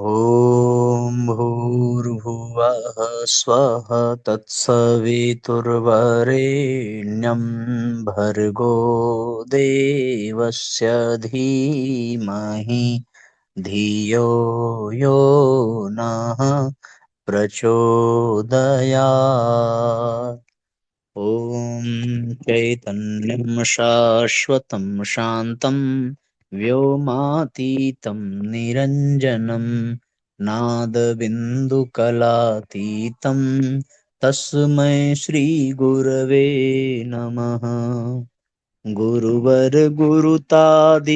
ॐ भूर्भुवः स्वः तत्सवितुर्वरेण्यं भर्गो देवस्य धीमहि धियो यो नः प्रचोदयात्। ॐ चैतन्यं शाश्वतं शान्तं व्योमातीतं निरञ्जनं नादबिन्दुकलातीतं तस्मै श्रीगुरवे नमः। गुरुवर गुरुतादीजिए,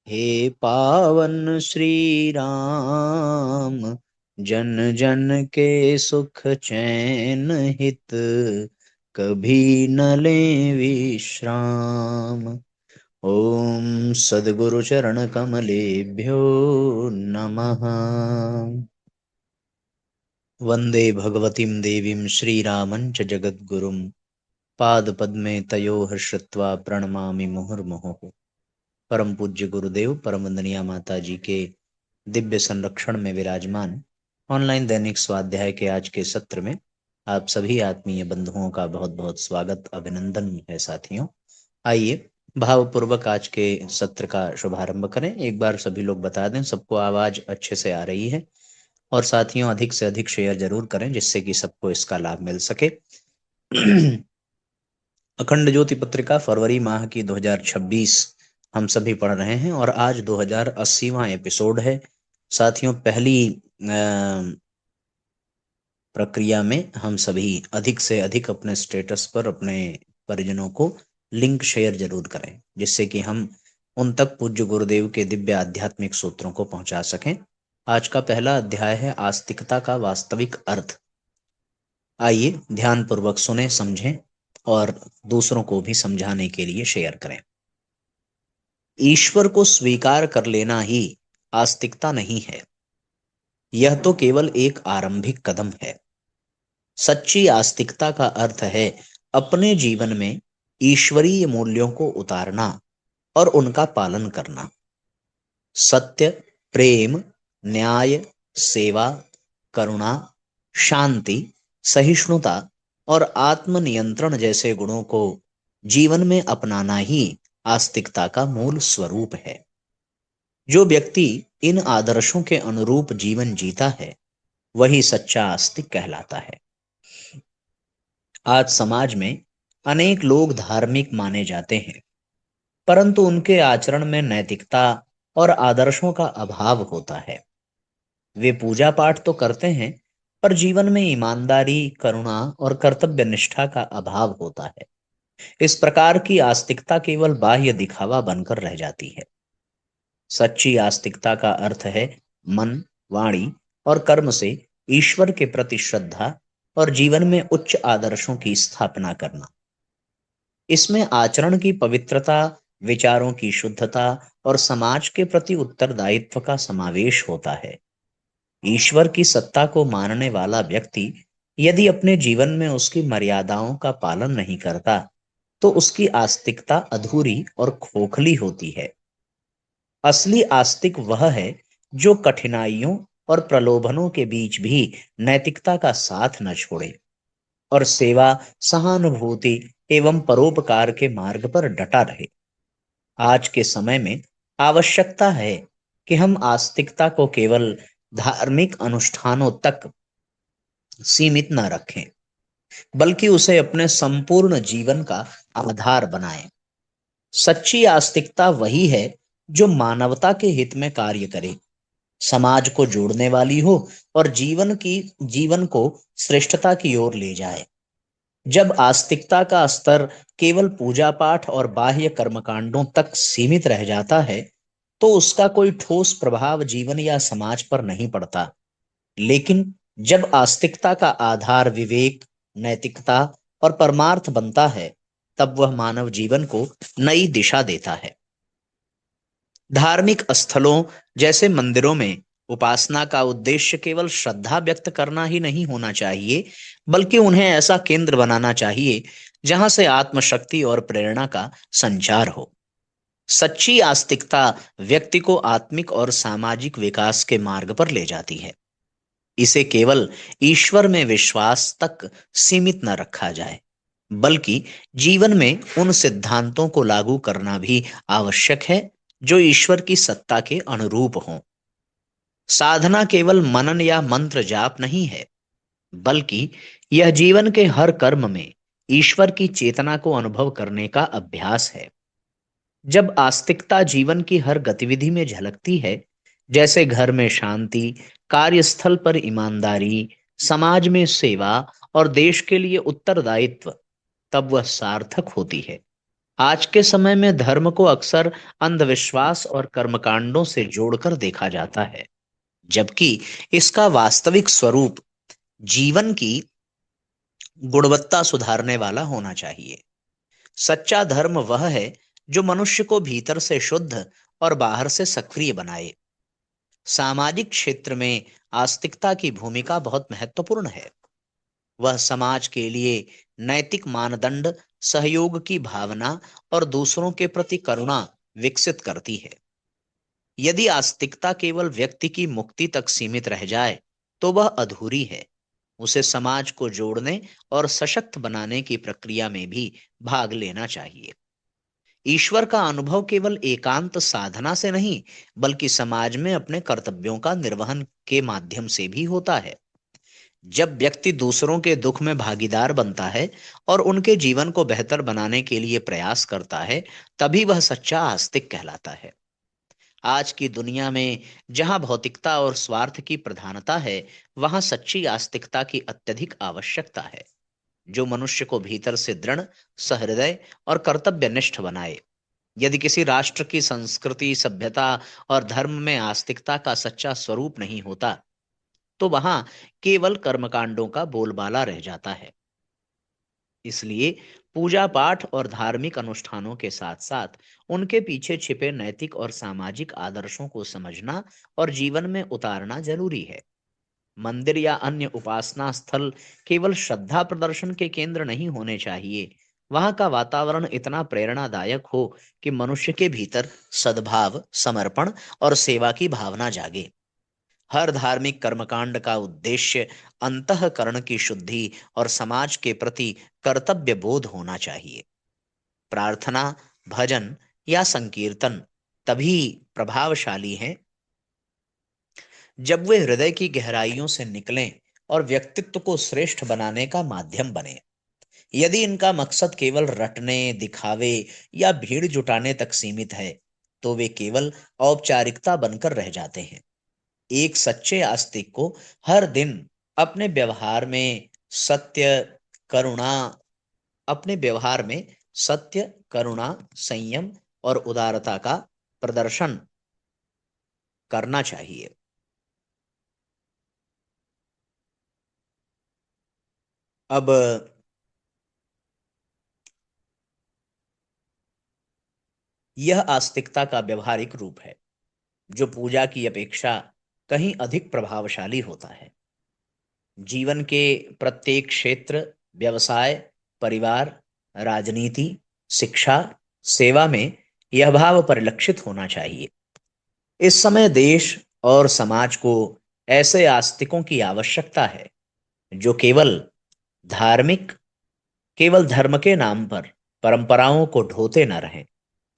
हे पावन श्री राम। जन जन के सुख चैन हित, कभी न ले विश्राम। ओम सद्गुरु चरण कमलेभ्यो नमः। वंदे भगवतीं देवीं श्रीरामं च जगद्गुरुं पादपद्मे तयोः श्रुत्वा प्रणमामि मुहुर्मुहुः। परम पूज्य गुरुदेव परम वंदनीय माता जी के दिव्य संरक्षण में विराजमान ऑनलाइन दैनिक स्वाध्याय के आज के सत्र में आप सभी आत्मीय बंधुओं का बहुत बहुत स्वागत अभिनंदन है। साथियों, आइए भावपूर्वक आज के सत्र का शुभारंभ करें। एक बार सभी लोग बता दें सबको आवाज अच्छे से आ रही है, और साथियों अधिक से अधिक शेयर जरूर करें जिससे कि सबको इसका लाभ मिल सके। अखंड ज्योति पत्रिका फरवरी माह की 2026 हम सभी पढ़ रहे हैं, और आज 2080वां एपिसोड है। साथियों, पहली प्रक्रिया में हम सभी अधिक से अधिक अपने स्टेटस पर अपने परिजनों को लिंक शेयर जरूर करें जिससे कि हम उन तक पूज्य गुरुदेव के दिव्य आध्यात्मिक सूत्रों को पहुंचा सकें। आज का पहला अध्याय है आस्तिकता का वास्तविक अर्थ। आइए ध्यान पूर्वक सुने, समझें और दूसरों को भी समझाने के लिए शेयर करें। ईश्वर को स्वीकार कर लेना ही आस्तिकता नहीं है, यह तो केवल एक आरंभिक कदम है। सच्ची आस्तिकता का अर्थ है अपने जीवन में ईश्वरीय मूल्यों को उतारना और उनका पालन करना। सत्य, प्रेम, न्याय, सेवा, करुणा, शांति, सहिष्णुता और आत्मनियंत्रण जैसे गुणों को जीवन में अपनाना ही आस्तिकता का मूल स्वरूप है। जो व्यक्ति इन आदर्शों के अनुरूप जीवन जीता है वही सच्चा आस्तिक कहलाता है। आज समाज में अनेक लोग धार्मिक माने जाते हैं, परंतु उनके आचरण में नैतिकता और आदर्शों का अभाव होता है। वे पूजा पाठ तो करते हैं, पर जीवन में ईमानदारी, करुणा और कर्तव्य निष्ठा का अभाव होता है। इस प्रकार की आस्तिकता केवल बाह्य दिखावा बनकर रह जाती है। सच्ची आस्तिकता का अर्थ है मन, वाणी और कर्म से ईश्वर के प्रति श्रद्धा और जीवन में उच्च आदर्शों की स्थापना करना। इसमें आचरण की पवित्रता, विचारों की शुद्धता और समाज के प्रति उत्तरदायित्व का समावेश होता है। ईश्वर की सत्ता को मानने वाला व्यक्ति यदि अपने जीवन में उसकी मर्यादाओं का पालन नहीं करता तो उसकी आस्तिकता अधूरी और खोखली होती है। असली आस्तिक वह है जो कठिनाइयों और प्रलोभनों के बीच भी नैतिकता का साथ न छोड़े और सेवा, सहानुभूति एवं परोपकार के मार्ग पर डटा रहे। आज के समय में आवश्यकता है कि हम आस्तिकता को केवल धार्मिक अनुष्ठानों तक सीमित न रखें, बल्कि उसे अपने संपूर्ण जीवन का आधार बनाएं। सच्ची आस्तिकता वही है जो मानवता के हित में कार्य करे, समाज को जोड़ने वाली हो और जीवन को श्रेष्ठता की ओर ले जाए। जब आस्तिकता का स्तर केवल पूजा पाठ और बाह्य कर्मकांडों तक सीमित रह जाता है तो उसका कोई ठोस प्रभाव जीवन या समाज पर नहीं पड़ता। लेकिन जब आस्तिकता का आधार विवेक, नैतिकता और परमार्थ बनता है तब वह मानव जीवन को नई दिशा देता है। धार्मिक स्थलों जैसे मंदिरों में उपासना का उद्देश्य केवल श्रद्धा व्यक्त करना ही नहीं होना चाहिए, बल्कि उन्हें ऐसा केंद्र बनाना चाहिए जहां से आत्मशक्ति और प्रेरणा का संचार हो। सच्ची आस्तिकता व्यक्ति को आत्मिक और सामाजिक विकास के मार्ग पर ले जाती है। इसे केवल ईश्वर में विश्वास तक सीमित न रखा जाए, बल्कि जीवन में उन सिद्धांतों को लागू करना भी आवश्यक है जो ईश्वर की सत्ता के अनुरूप हों। साधना केवल मनन या मंत्र जाप नहीं है, बल्कि यह जीवन के हर कर्म में ईश्वर की चेतना को अनुभव करने का अभ्यास है। जब आस्तिकता जीवन की हर गतिविधि में झलकती है, जैसे घर में शांति, कार्यस्थल पर ईमानदारी, समाज में सेवा और देश के लिए उत्तरदायित्व, तब वह सार्थक होती है। आज के समय में धर्म को अक्सर अंधविश्वास और कर्मकांडों से जोड़कर देखा जाता है, जबकि इसका वास्तविक स्वरूप जीवन की गुणवत्ता सुधारने वाला होना चाहिए। सच्चा धर्म वह है जो मनुष्य को भीतर से शुद्ध और बाहर से सक्रिय बनाए। सामाजिक क्षेत्र में आस्तिकता की भूमिका बहुत महत्वपूर्ण है। वह समाज के लिए नैतिक मानदंड, सहयोग की भावना और दूसरों के प्रति करुणा विकसित करती है। यदि आस्तिकता केवल व्यक्ति की मुक्ति तक सीमित रह जाए, तो वह अधूरी है। उसे समाज को जोड़ने और सशक्त बनाने की प्रक्रिया में भी भाग लेना चाहिए। ईश्वर का अनुभव केवल एकांत साधना से नहीं, बल्कि समाज में अपने कर्तव्यों का निर्वहन के माध्यम से भी होता है। जब व्यक्ति दूसरों के दुख में भागीदार बनता है और उनके जीवन को बेहतर बनाने के लिए प्रयास करता है, तभी वह सच्चा आस्तिक कहलाता है। आज की दुनिया में जहां भौतिकता और स्वार्थ की प्रधानता है, वहां सच्ची आस्तिकता की अत्यधिक आवश्यकता है, जो मनुष्य को भीतर से दृढ़, सहृदय और कर्तव्यनिष्ठ बनाए। यदि किसी राष्ट्र की संस्कृति, सभ्यता और धर्म में आस्तिकता का सच्चा स्वरूप नहीं होता, तो वहां केवल कर्मकांडों का बोलबाला रह जाता है। इसलिए पूजा पाठ और धार्मिक अनुष्ठानों के साथ साथ उनके पीछे छिपे नैतिक और सामाजिक आदर्शों को समझना और जीवन में उतारना जरूरी है। मंदिर या अन्य उपासना स्थल केवल श्रद्धा प्रदर्शन के केंद्र नहीं होने चाहिए। वहां का वातावरण इतना प्रेरणादायक हो कि मनुष्य के भीतर सद्भाव, समर्पण और सेवा की भावना जागे। हर धार्मिक कर्मकांड का उद्देश्य अंतःकरण की शुद्धि और समाज के प्रति कर्तव्य बोध होना चाहिए। प्रार्थना, भजन या संकीर्तन तभी प्रभावशाली हैं जब वे हृदय की गहराइयों से निकलें और व्यक्तित्व को श्रेष्ठ बनाने का माध्यम बने। यदि इनका मकसद केवल रटने, दिखावे या भीड़ जुटाने तक सीमित है, तो वे केवल औपचारिकता बनकर रह जाते हैं। एक सच्चे आस्तिक को हर दिन अपने व्यवहार में सत्य, करुणा अपने व्यवहार में सत्य, करुणा, संयम और उदारता का प्रदर्शन करना चाहिए। अब यह आस्तिकता का व्यवहारिक रूप है, जो पूजा की अपेक्षा कहीं अधिक प्रभावशाली होता है। जीवन के प्रत्येक क्षेत्र, व्यवसाय, परिवार, राजनीति, शिक्षा, सेवा में यह भाव परिलक्षित होना चाहिए। इस समय देश और समाज को ऐसे आस्तिकों की आवश्यकता है जो धार्मिक केवल धर्म के नाम पर परंपराओं को ढोते न रहें,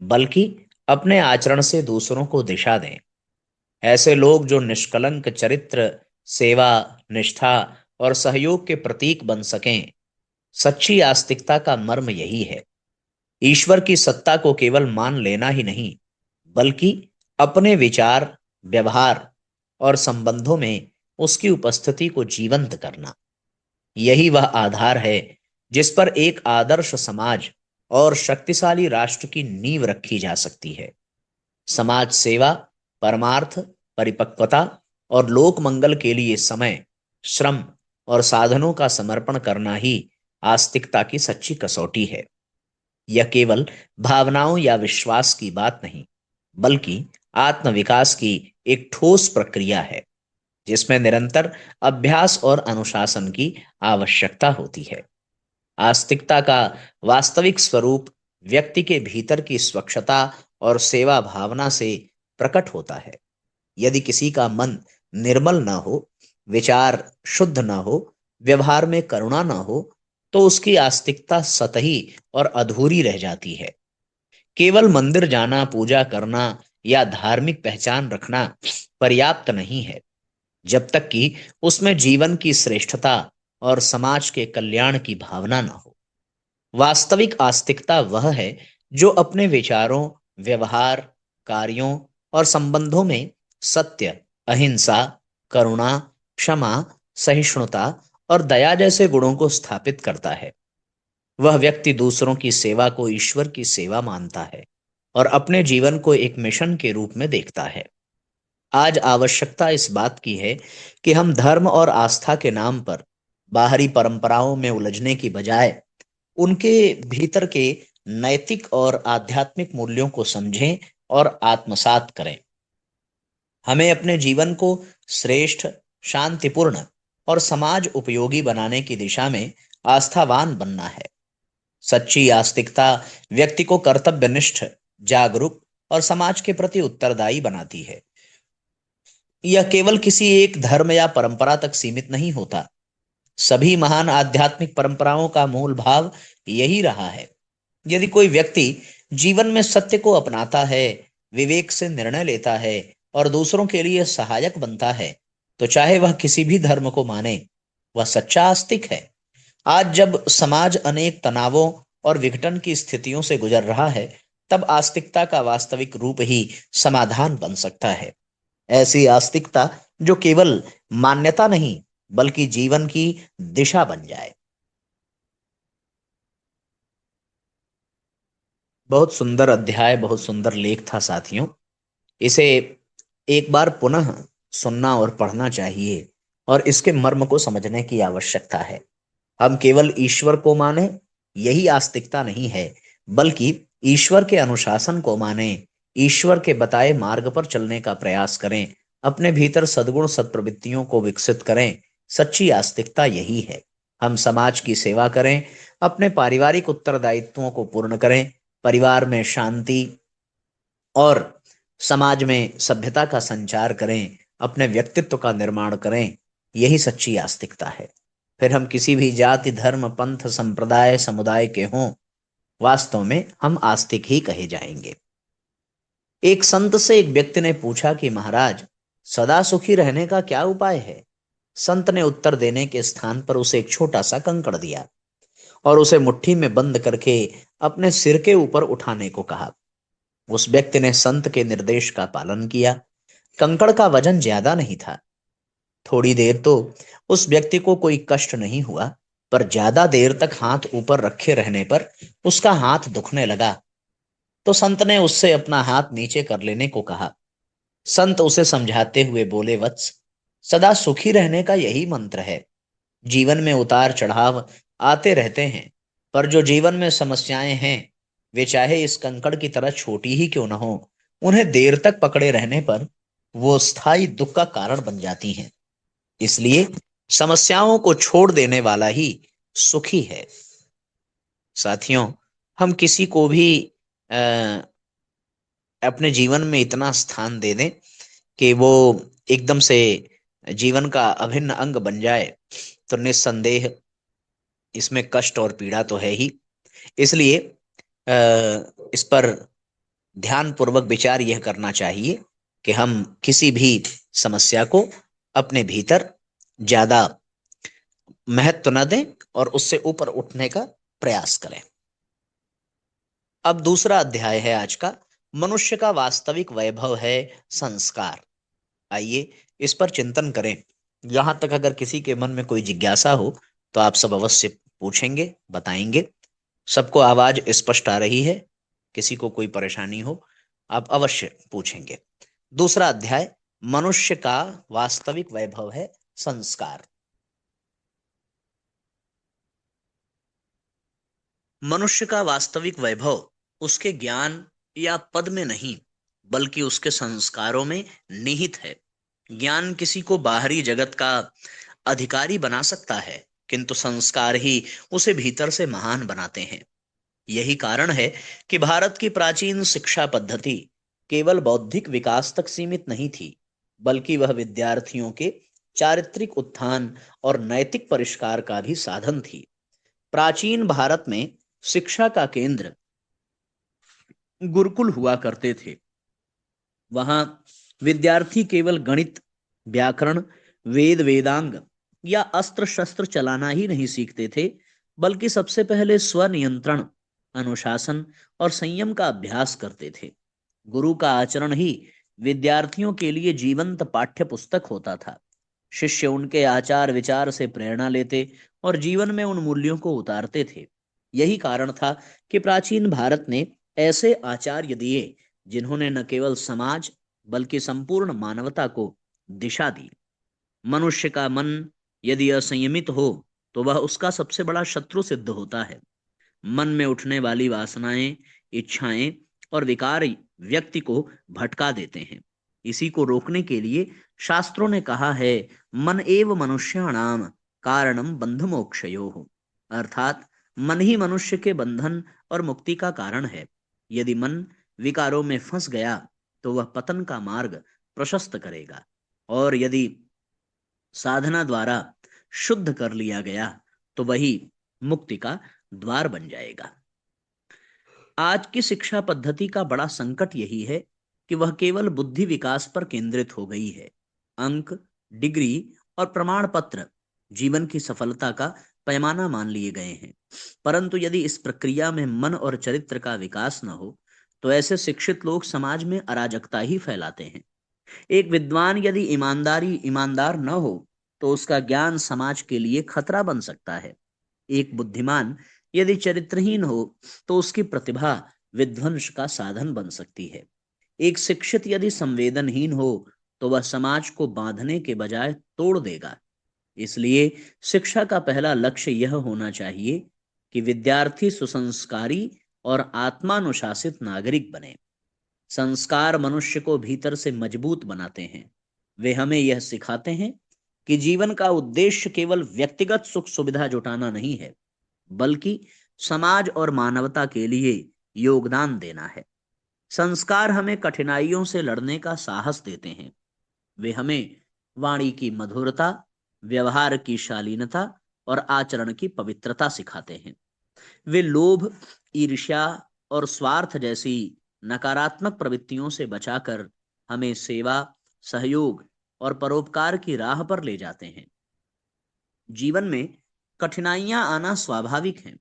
बल्कि अपने आचरण से दूसरों को दिशा दें। ऐसे लोग जो निष्कलंक चरित्र, सेवा, निष्ठा और सहयोग के प्रतीक बन सकें। सच्ची आस्तिकता का मर्म यही है। ईश्वर की सत्ता को केवल मान लेना ही नहीं, बल्कि अपने विचार, व्यवहार और संबंधों में उसकी उपस्थिति को जीवंत करना। यही वह आधार है जिस पर एक आदर्श समाज और शक्तिशाली राष्ट्र की नींव रखी जा सकती है। समाज सेवा, परमार्थ, परिपक्वता और लोक मंगल के लिए समय, श्रम और साधनों का समर्पण करना ही आस्तिकता की सच्ची कसौटी है। यह केवल भावनाओं या विश्वास की बात नहीं, बल्कि आत्मविकास की एक ठोस प्रक्रिया है, जिसमें निरंतर अभ्यास और अनुशासन की आवश्यकता होती है। आस्तिकता का वास्तविक स्वरूप व्यक्ति के भीतर की स्वच्छता और सेवा भावना से प्रकट होता है। यदि किसी का मन निर्मल न हो, विचार शुद्ध न हो, व्यवहार में करुणा न हो, तो उसकी आस्तिकता सतही और अधूरी रह जाती है। केवल मंदिर जाना, पूजा करना या धार्मिक पहचान रखना पर्याप्त नहीं है, जब तक कि उसमें जीवन की श्रेष्ठता और समाज के कल्याण की भावना न हो। वास्तविक आस्तिकता वह है जो अपने विचारों, व्यवहार, कार्यों और संबंधों में सत्य, अहिंसा, करुणा, क्षमा, सहिष्णुता और दया जैसे गुणों को स्थापित करता है। वह व्यक्ति दूसरों की सेवा को ईश्वर की सेवा मानता है और अपने जीवन को एक मिशन के रूप में देखता है। आज आवश्यकता इस बात की है कि हम धर्म और आस्था के नाम पर बाहरी परंपराओं में उलझने की बजाय उनके भीतर के नैतिक और आध्यात्मिक मूल्यों को समझें और आत्मसात करें। हमें अपने जीवन को श्रेष्ठ, शांतिपूर्ण और समाज उपयोगी बनाने की दिशा में आस्थावान बनना है। सच्ची आस्तिकता व्यक्ति को कर्तव्यनिष्ठ, जागरूक और समाज के प्रति उत्तरदायी बनाती है। यह केवल किसी एक धर्म या परंपरा तक सीमित नहीं होता। सभी महान आध्यात्मिक परंपराओं का मूल भाव यही रहा है। यदि कोई व्यक्ति जीवन में सत्य को अपनाता है, विवेक से निर्णय लेता है और दूसरों के लिए सहायक बनता है, तो चाहे वह किसी भी धर्म को माने, वह सच्चा आस्तिक है। आज जब समाज अनेक तनावों और विघटन की स्थितियों से गुजर रहा है, तब आस्तिकता का वास्तविक रूप ही समाधान बन सकता है। ऐसी आस्तिकता जो केवल मान्यता नहीं, बल्कि जीवन की दिशा बन जाए। बहुत सुंदर अध्याय, बहुत सुंदर लेख था साथियों। इसे एक बार पुनः सुनना और पढ़ना चाहिए और इसके मर्म को समझने की आवश्यकता है। हम केवल ईश्वर को माने, यही आस्तिकता नहीं है, बल्कि ईश्वर के अनुशासन को माने, ईश्वर के बताए मार्ग पर चलने का प्रयास करें, अपने भीतर सद्गुण सत्प्रवृत्तियों को विकसित करें। सच्ची आस्तिकता यही है। हम समाज की सेवा करें, अपने पारिवारिक उत्तरदायित्वों को पूर्ण करें, परिवार में शांति और समाज में सभ्यता का संचार करें, अपने व्यक्तित्व का निर्माण करें। यही सच्ची आस्तिकता है। फिर हम किसी भी जाति, धर्म, पंथ, संप्रदाय, समुदाय के हों, वास्तव में हम आस्तिक ही कहे जाएंगे। एक संत से एक व्यक्ति ने पूछा कि महाराज, सदा सुखी रहने का क्या उपाय है? संत ने उत्तर देने के स्थान पर उसे एक छोटा सा कंकड़ दिया और उसे मुट्ठी में बंद करके अपने सिर के ऊपर उठाने को कहा। उस व्यक्ति ने संत के निर्देश का पालन किया। कंकड़ का वजन ज्यादा नहीं था। थोड़ी देर तो उस व्यक्ति को कोई कष्ट नहीं हुआ, पर ज्यादा देर तक हाथ ऊपर रखे रहने पर उसका हाथ दुखने लगा। तो संत ने उससे अपना हाथ नीचे कर लेने को कहा। संत उसे समझाते हुए बोले, वत्स, सदा सुखी रहने का यही मंत्र है। जीवन में उतार चढ़ाव आते रहते हैं, पर जो जीवन में समस्याएं हैं, वे चाहे इस कंकड़ की तरह छोटी ही क्यों न हो, उन्हें देर तक पकड़े रहने पर वो स्थायी दुख का कारण बन जाती हैं। इसलिए समस्याओं को छोड़ देने वाला ही सुखी है। साथियों, हम किसी को भी अ, अपने जीवन में इतना स्थान दे दें कि वो एकदम से जीवन का अभिन्न अंग बन जाए, तो निस्संदेह इसमें कष्ट और पीड़ा तो है ही। इसलिए इस पर ध्यान पूर्वक विचार यह करना चाहिए कि हम किसी भी समस्या को अपने भीतर ज्यादा महत्व न दें और उससे ऊपर उठने का प्रयास करें। अब दूसरा अध्याय है आज का, मनुष्य का वास्तविक वैभव है संस्कार। आइए इस पर चिंतन करें। यहां तक अगर किसी के मन में कोई जिज्ञासा हो तो आप सब अवश्य पूछेंगे, बताएंगे। सबको आवाज स्पष्ट आ रही है? किसी को कोई परेशानी हो, आप अवश्य पूछेंगे। दूसरा अध्याय, मनुष्य का वास्तविक वैभव है संस्कार। मनुष्य का वास्तविक वैभव उसके ज्ञान या पद में नहीं, बल्कि उसके संस्कारों में निहित है। ज्ञान किसी को बाहरी जगत का अधिकारी बना सकता है, किंतु संस्कार ही उसे भीतर से महान बनाते हैं। यही कारण है कि भारत की प्राचीन शिक्षा पद्धति केवल बौद्धिक विकास तक सीमित नहीं थी, बल्कि वह विद्यार्थियों के चारित्रिक उत्थान और नैतिक परिष्कार का भी साधन थी। प्राचीन भारत में शिक्षा का केंद्र गुरुकुल हुआ करते थे। वहां विद्यार्थी केवल गणित, व्याकरण, वेद वेदांग या अस्त्र शस्त्र चलाना ही नहीं सीखते थे, बल्कि सबसे पहले स्वनियंत्रण, अनुशासन और संयम का अभ्यास करते थे। गुरु का आचरण ही विद्यार्थियों के लिए जीवंत पाठ्य पुस्तक होता था। शिष्य उनके आचार विचार से प्रेरणा लेते और जीवन में उन मूल्यों को उतारते थे। यही कारण था कि प्राचीन भारत ने ऐसे आचार्य दिए जिन्होंने न केवल समाज बल्कि संपूर्ण मानवता को दिशा दी। मनुष्य का मन यदि असंयमित हो तो वह उसका सबसे बड़ा शत्रु सिद्ध होता है। मन में उठने वाली वासनाएं, इच्छाएं और विकार व्यक्ति को भटका देते हैं। इसी को रोकने के लिए शास्त्रों ने कहा है, मन एव मनुष्याणाम कारणम बंध मोक्षयोः, अर्थात मन ही मनुष्य के बंधन और मुक्ति का कारण है। यदि मन विकारों में फंस गया तो वह पतन का मार्ग प्रशस्त करेगा, और यदि साधना द्वारा शुद्ध कर लिया गया तो वही मुक्ति का द्वार बन जाएगा। आज की शिक्षा पद्धति का बड़ा संकट यही है कि वह केवल बुद्धि विकास पर केंद्रित हो गई है। अंक, डिग्री और प्रमाण पत्र जीवन की सफलता का पैमाना मान लिए गए हैं, परंतु यदि इस प्रक्रिया में मन और चरित्र का विकास न हो तो ऐसे शिक्षित लोग समाज में अराजकता ही फैलाते हैं। एक विद्वान यदि ईमानदार न हो तो उसका ज्ञान समाज के लिए खतरा बन सकता है। एक बुद्धिमान यदि चरित्रहीन हो तो उसकी प्रतिभा विध्वंस का साधन बन सकती है। एक शिक्षित यदि संवेदनहीन हो तो वह समाज को बांधने के बजाय तोड़ देगा। इसलिए शिक्षा का पहला लक्ष्य यह होना चाहिए कि विद्यार्थी सुसंस्कारी और आत्मानुशासित नागरिक बने। संस्कार मनुष्य को भीतर से मजबूत बनाते हैं। वे हमें यह सिखाते हैं कि जीवन का उद्देश्य केवल व्यक्तिगत सुख सुविधा जुटाना नहीं है, बल्कि समाज और मानवता के लिए योगदान देना है। संस्कार हमें कठिनाइयों से लड़ने का साहस देते हैं। वे हमें वाणी की मधुरता, व्यवहार की शालीनता और आचरण की पवित्रता सिखाते हैं। वे लोभ, ईर्ष्या और स्वार्थ जैसी नकारात्मक प्रवृत्तियों से बचाकर हमें सेवा, सहयोग और परोपकार की राह पर ले जाते हैं। जीवन में कठिनाइयां आना स्वाभाविक है,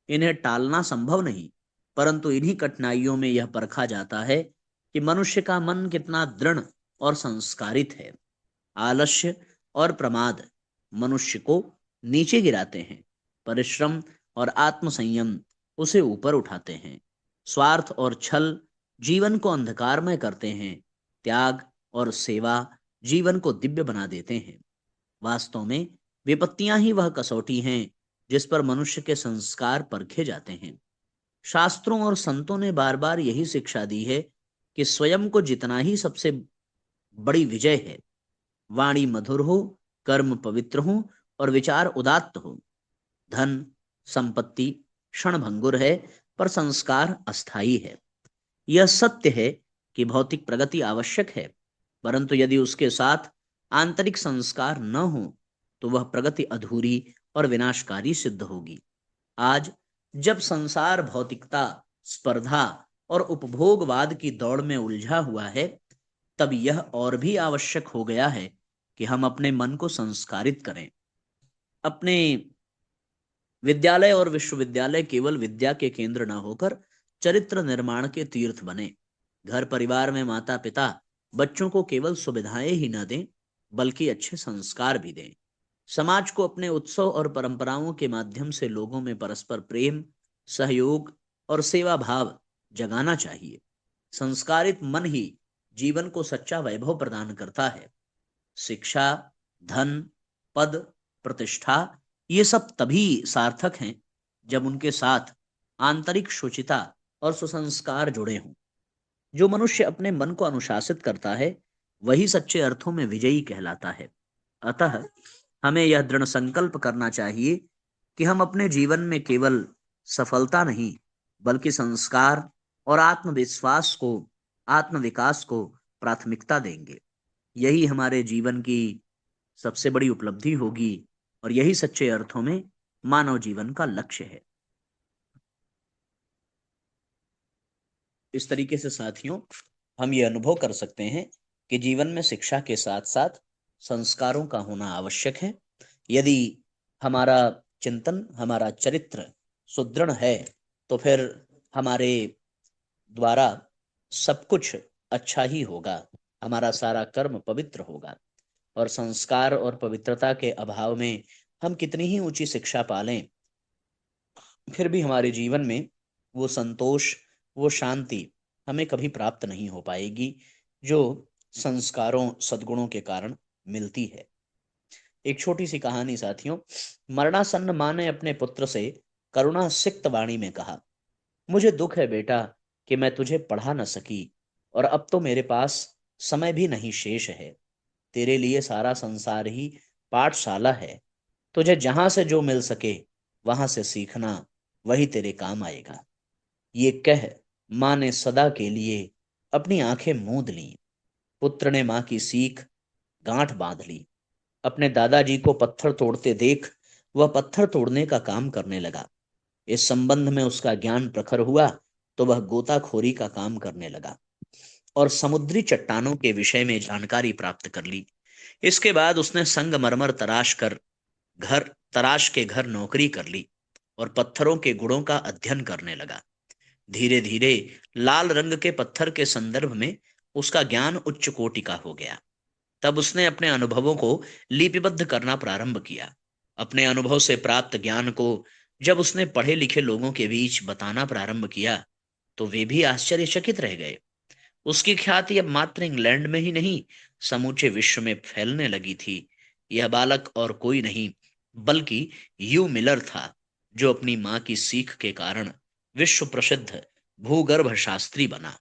इन्हें टालना संभव नहीं, परंतु इन्हीं कठिनाइयों में यह परखा जाता है कि मनुष्य का मन कितना दृढ़ और संस्कारित है। आलस्य और प्रमाद मनुष्य को नीचे गिराते हैं, परिश्रम और आत्मसंयम उसे ऊपर उठाते हैं। स्वार्थ और छल जीवन को अंधकारमय करते हैं, त्याग और सेवा जीवन को दिव्य बना देते हैं। वास्तव में विपत्तियां ही वह कसौटी हैं जिस पर मनुष्य के संस्कार परखे जाते हैं। शास्त्रों और संतों ने बार बार यही शिक्षा दी है कि स्वयं को जितना ही सबसे बड़ी विजय है। वाणी मधुर हो, कर्म पवित्र हो और विचार उदात्त हो। धन संपत्ति क्षणभंगुर है, पर संस्कार अस्थाई है। यह सत्य है कि भौतिक प्रगति आवश्यक है, परंतु यदि उसके साथ आंतरिक संस्कार न हो तो वह प्रगति अधूरी और विनाशकारी सिद्ध होगी। आज जब संसार भौतिकता, स्पर्धा और उपभोगवाद की दौड़ में उलझा हुआ है, तब यह और भी आवश्यक हो गया है कि हम अपने मन को संस्कारित करें। अपने विद्यालय और विश्वविद्यालय केवल विद्या के केंद्र न होकर चरित्र निर्माण के तीर्थ बने। घर परिवार में माता पिता बच्चों को केवल सुविधाएं ही न दें, बल्कि अच्छे संस्कार भी दें। समाज को अपने उत्सव और परंपराओं के माध्यम से लोगों में परस्पर प्रेम, सहयोग और सेवा भाव जगाना चाहिए। संस्कारित मन ही जीवन को सच्चा वैभव प्रदान करता है। शिक्षा, धन, पद, प्रतिष्ठा ये सब तभी सार्थक हैं जब उनके साथ आंतरिक शुचिता और सुसंस्कार जुड़े हों। जो मनुष्य अपने मन को अनुशासित करता है वही सच्चे अर्थों में विजयी कहलाता है। अतः हमें यह दृढ़ संकल्प करना चाहिए कि हम अपने जीवन में केवल सफलता नहीं बल्कि संस्कार और आत्मविकास को प्राथमिकता देंगे। यही हमारे जीवन की सबसे बड़ी उपलब्धि होगी और यही सच्चे अर्थों में मानव जीवन का लक्ष्य है। इस तरीके से साथियों, हम ये अनुभव कर सकते हैं कि जीवन में शिक्षा के साथ साथ संस्कारों का होना आवश्यक है। यदि हमारा चिंतन, हमारा चरित्र सुदृढ़ है, तो फिर हमारे द्वारा सब कुछ अच्छा ही होगा, हमारा सारा कर्म पवित्र होगा। और संस्कार और पवित्रता के अभाव में हम कितनी ही ऊंची शिक्षा पालें, फिर भी हमारे जीवन में वो संतोष, वो शांति हमें कभी प्राप्त नहीं हो पाएगी, जो संस्कारों सद्गुणों के कारण मिलती है। एक छोटी सी कहानी साथियों। मरणासन्न मां ने अपने पुत्र से करुणा सिक्त वाणी में कहा, मुझे दुख है बेटा कि मैं तुझे पढ़ा न सकी, और अब तो मेरे पास समय भी नहीं शेष है। तेरे लिए सारा संसार ही पाठशाला है। तुझे जहां से जो मिल सके वहां से सीखना, वही तेरे काम आएगा। ये कह मां ने सदा के लिए अपनी आंखें मूंद ली। पुत्र ने मां की सीख गांठ बांध ली। अपने दादाजी को पत्थर तोड़ते देख वह पत्थर तोड़ने का काम करने लगा। इस संबंध में उसका ज्ञान प्रखर हुआ तो वह गोताखोरी का काम करने लगा और समुद्री चट्टानों के विषय में जानकारी प्राप्त कर ली। इसके बाद उसने संगमरमर तराश के घर नौकरी कर ली और पत्थरों के गुणों का अध्ययन करने लगा। धीरे धीरे लाल रंग के पत्थर के संदर्भ में उसका ज्ञान उच्च कोटि का हो गया। तब उसने अपने अनुभवों को लिपिबद्ध करना प्रारंभ किया। अपने अनुभव से प्राप्त ज्ञान को जब उसने पढ़े लिखे लोगों के बीच बताना प्रारंभ किया, तो वे भी आश्चर्यचकित रह गए। उसकी ख्याति अब मात्र इंग्लैंड में ही नहीं, समूचे विश्व में फैलने लगी थी। यह बालक और कोई नहीं, बल्कि यू मिलर था, जो अपनी मां की सीख के कारण विश्व प्रसिद्ध भूगर्भ शास्त्री बना।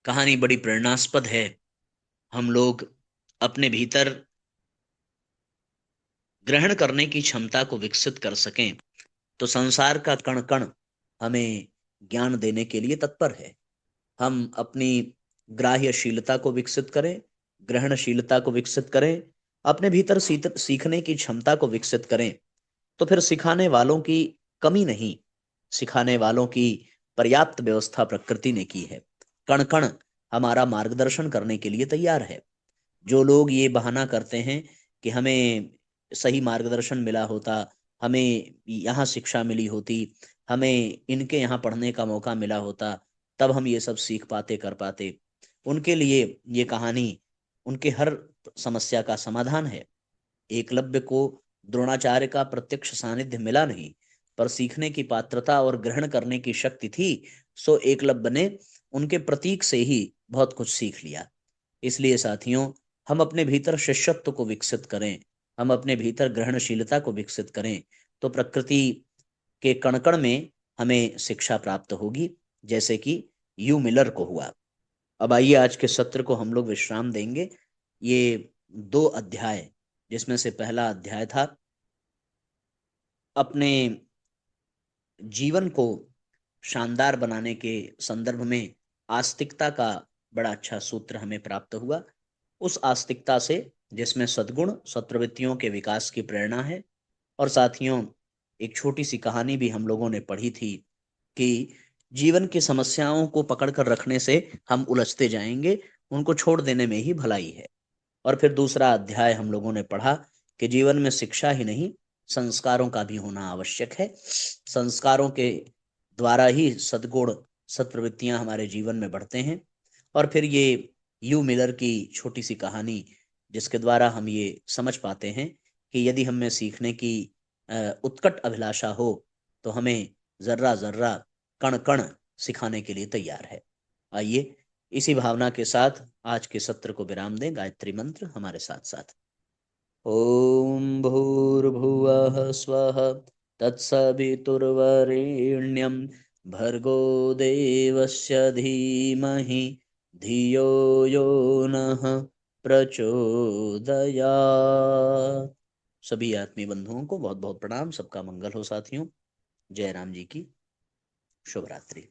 कहानी बड़ी प्रेरणास्पद है। हम लोग अपने भीतर ग्रहण करने की क्षमता को विकसित कर सकें, तो संसार का कण कण हमें ज्ञान देने के लिए तत्पर है। हम अपनी ग्राह्यशीलता को विकसित करें, ग्रहणशीलता को विकसित करें, अपने भीतर सीखने की क्षमता को विकसित करें, तो फिर सिखाने वालों की कमी नहीं, सिखाने वालों की पर्याप्त व्यवस्था प्रकृति ने की है। कण कण हमारा मार्गदर्शन करने के लिए तैयार है। जो लोग ये बहाना करते हैं कि हमें सही मार्गदर्शन मिला होता, हमें यहाँ शिक्षा मिली होती, हमें इनके यहाँ पढ़ने का मौका मिला होता, तब हम ये सब सीख पाते, कर पाते, उनके लिए ये कहानी उनके हर समस्या का समाधान है। एकलव्य को द्रोणाचार्य का प्रत्यक्ष सानिध्य मिला नहीं, पर सीखने की पात्रता और ग्रहण करने की शक्ति थी, सो एकलव्य ने उनके प्रतीक से ही बहुत कुछ सीख लिया। इसलिए साथियों, हम अपने भीतर शिष्यत्व को विकसित करें, हम अपने भीतर ग्रहणशीलता को विकसित करें, तो प्रकृति के कण-कण में हमें शिक्षा प्राप्त होगी, जैसे कि यू मिलर को हुआ। अब आइए आज के सत्र को हम लोग विश्राम देंगे। ये 2 अध्याय, जिसमें से पहला अध्याय था अपने जीवन को शानदार बनाने के संदर्भ में आस्तिकता का बड़ा अच्छा सूत्र हमें प्राप्त हुआ। उस आस्तिकता से जिसमें सद्गुण सत्प्रवृत्तियों के विकास की प्रेरणा है। और साथियों, एक छोटी सी कहानी भी हम लोगों ने पढ़ी थी कि जीवन की समस्याओं को पकड़ कर रखने से हम उलझते जाएंगे, उनको छोड़ देने में ही भलाई है। और फिर दूसरा अध्याय हम लोगों ने पढ़ा कि जीवन में शिक्षा ही नहीं, संस्कारों का भी होना आवश्यक है। संस्कारों के द्वारा ही सद्गुण सत्प्रवृत्तियां हमारे जीवन में बढ़ते हैं। और फिर ये यू मिलर की छोटी सी कहानी, जिसके द्वारा हम ये समझ पाते हैं कि यदि हम में सीखने की उत्कट अभिलाषा हो, तो हमें जर्रा जर्रा कण कण सिखाने के लिए तैयार है। आइए इसी भावना के साथ आज के सत्र को विराम दें। गायत्री मंत्र हमारे साथ साथ। ओम भूर्भुवः स्वः तत्सवितुर्वरेण्यं भर्गो देवस्य धीमहि धियो यो नः प्रचोदयात्। सभी आत्मीय बंधुओं को बहुत बहुत प्रणाम। सबका मंगल हो साथियों। जय राम जी की शुभ रात्रि।